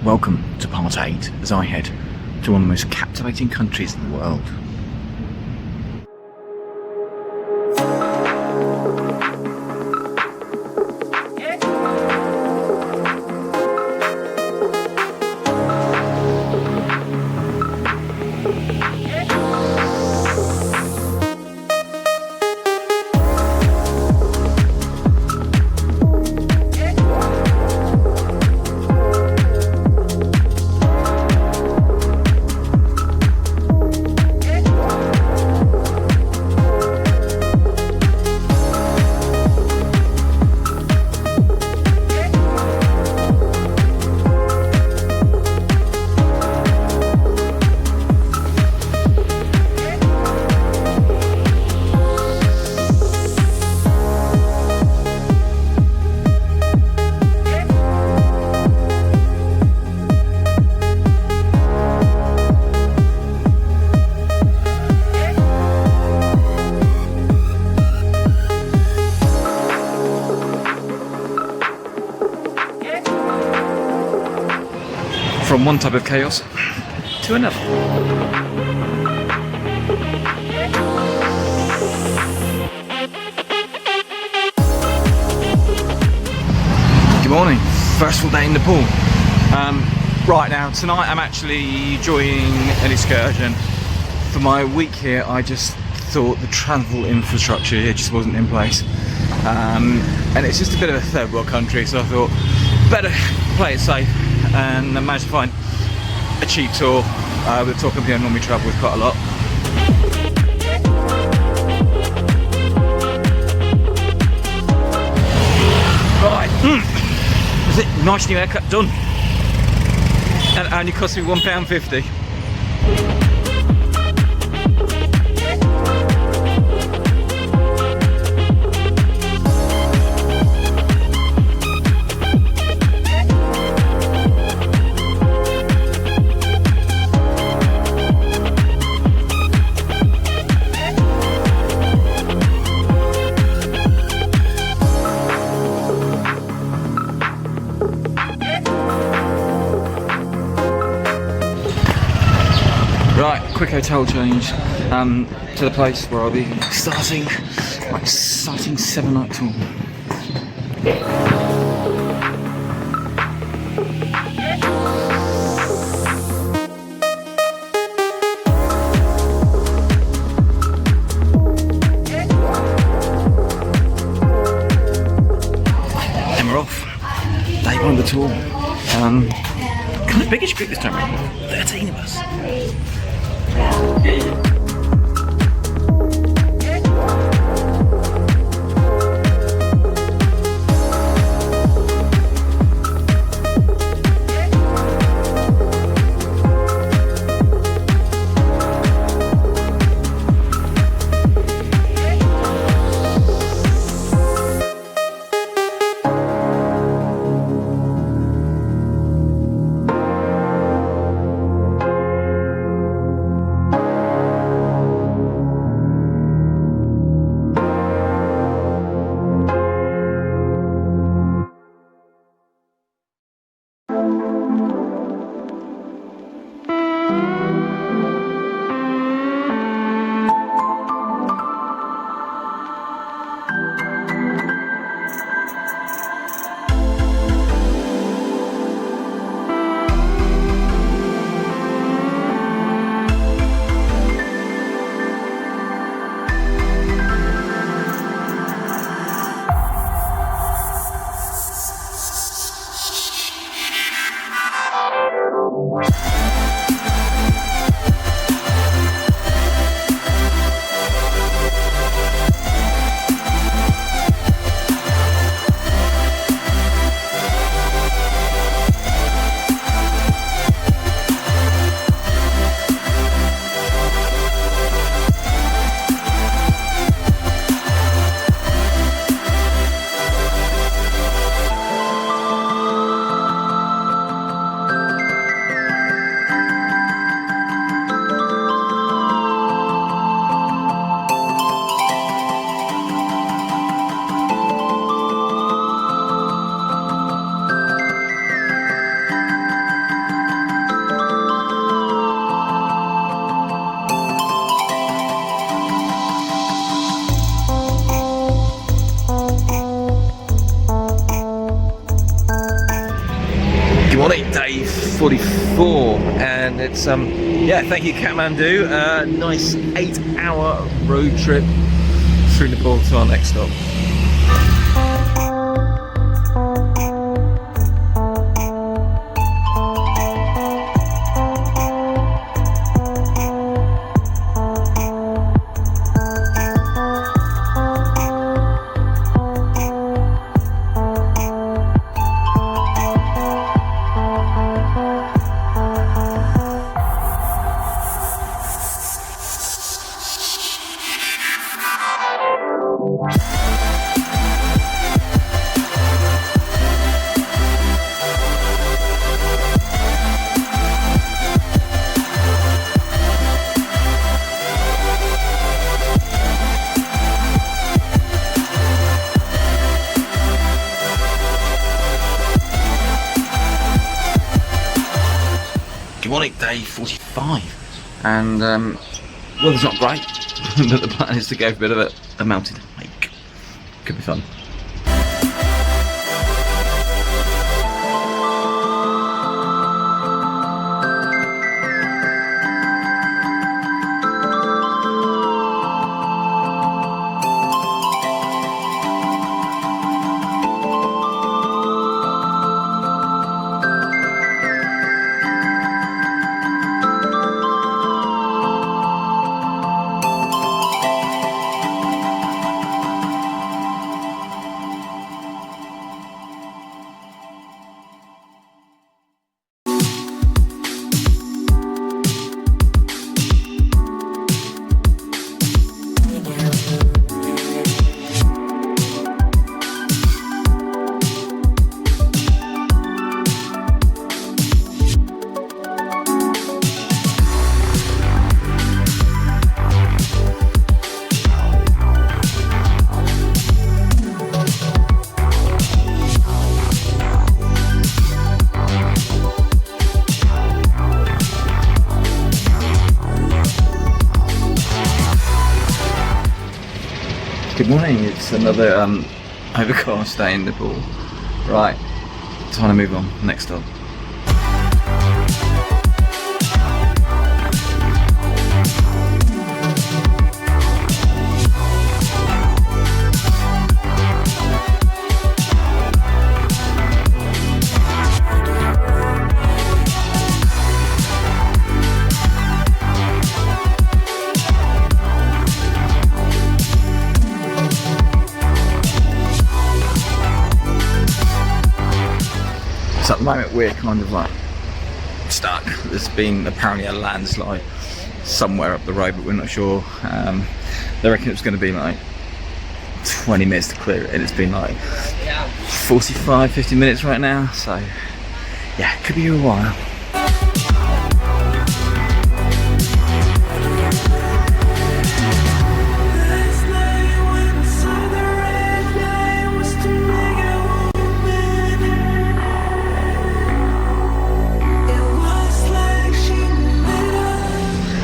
Welcome to part 8 as I head to one of the most captivating countries in the world. From one type of chaos to another. Good morning, first full day in Nepal. Right now, tonight I'm actually joining an excursion. For my week here, I just thought the travel infrastructure here just wasn't in place. And it's just a bit of a third world country, so I thought better play it safe. And I managed to find a cheap tour with a tour company I normally travel with quite a lot. Right, that's it, nice new haircut done. And it only cost me £1.50. Right, quick hotel change to the place where I'll be starting my exciting 7-night tour. And we're off. Day one of the tour. Kind of biggish group this time around. 13 of us. 8:44, and it's yeah, thank you Kathmandu. Nice 8-hour road trip through Nepal to our next stop. Morning, day 45, and weather's not great, but the plan is to go for a bit of a mountain hike. Could be fun. Good morning, it's another overcast day in Nepal. Right, time to move on, next stop. So at the moment we're kind of like stuck. There's been apparently a landslide somewhere up the road, but we're not sure. They reckon it's going to be like 20 minutes to clear it, and it's been like 45-50 minutes right now, so yeah, it could be a while.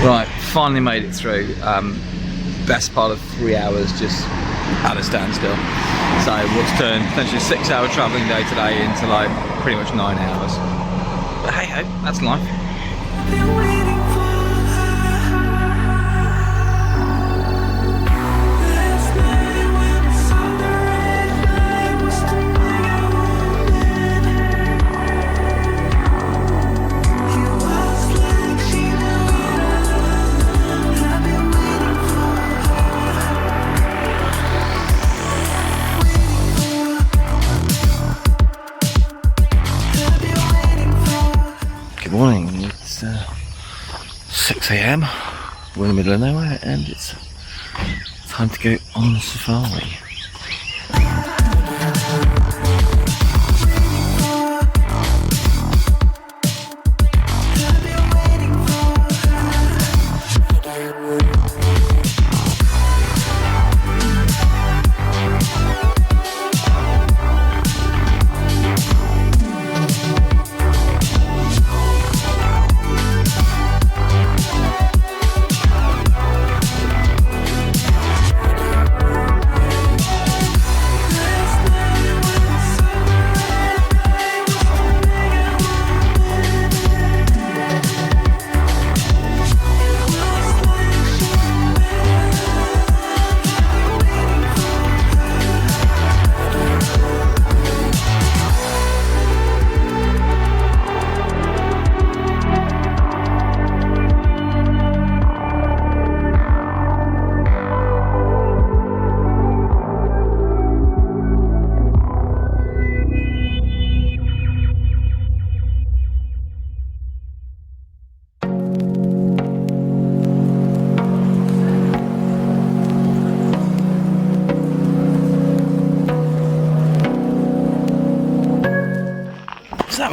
Right, finally made it through. Best part of 3 hours just at a standstill. So what's turned potentially a 6-hour travelling day today into like pretty much 9 hours. But hey ho, that's life. Morning, it's 6 AM, we're in the middle of nowhere and it's time to go on safari.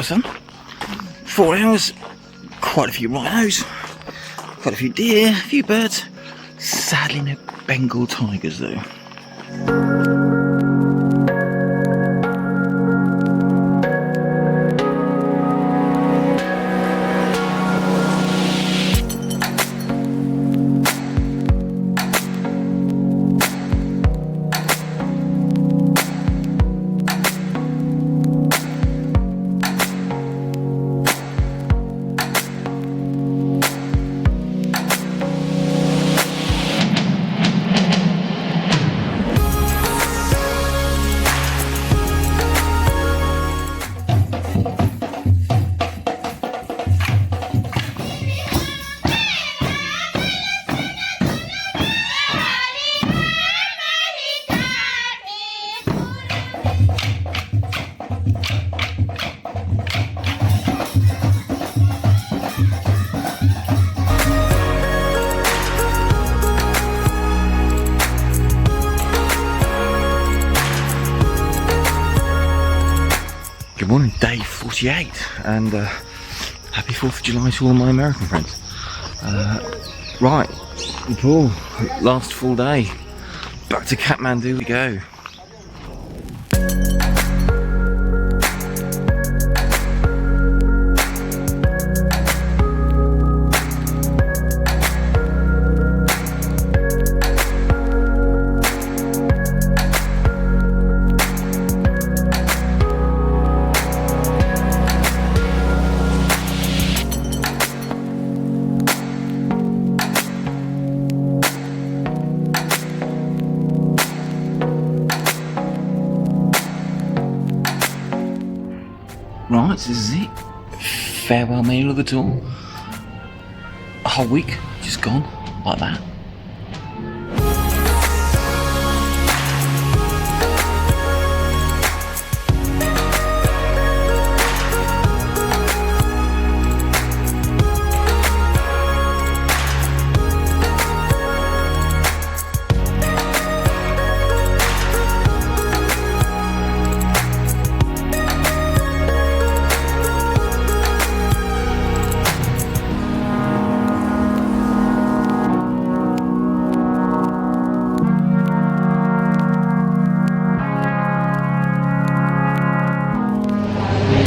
was fun. 4 hours, quite a few rhinos, quite a few deer, a few birds. Sadly no Bengal tigers though. Good morning, day 48, and happy 4th of July to all my American friends. Right, Nepal, last full day, back to Kathmandu we go. Right, this is it. Farewell meal of the tour. A whole week just gone like that.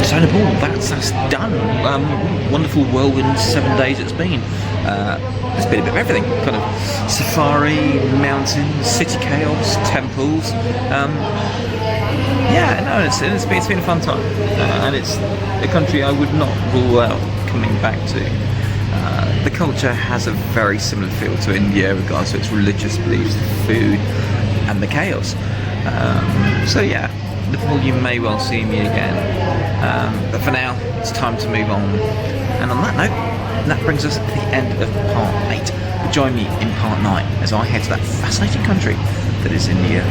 So Nepal, that's us done. Wonderful whirlwind 7 days it's been. It's been a bit of everything, kind of safari, mountains, city chaos, temples. Yeah, no, it's been a fun time, and it's a country I would not rule out coming back to. The culture has a very similar feel to India, regards to its religious beliefs, the food, and the chaos. So yeah, Nepal, you may well see me again. But for now, it's time to move on. And on that note, that brings us to the end of part 8. Join me in part 9 as I head to that fascinating country that is India.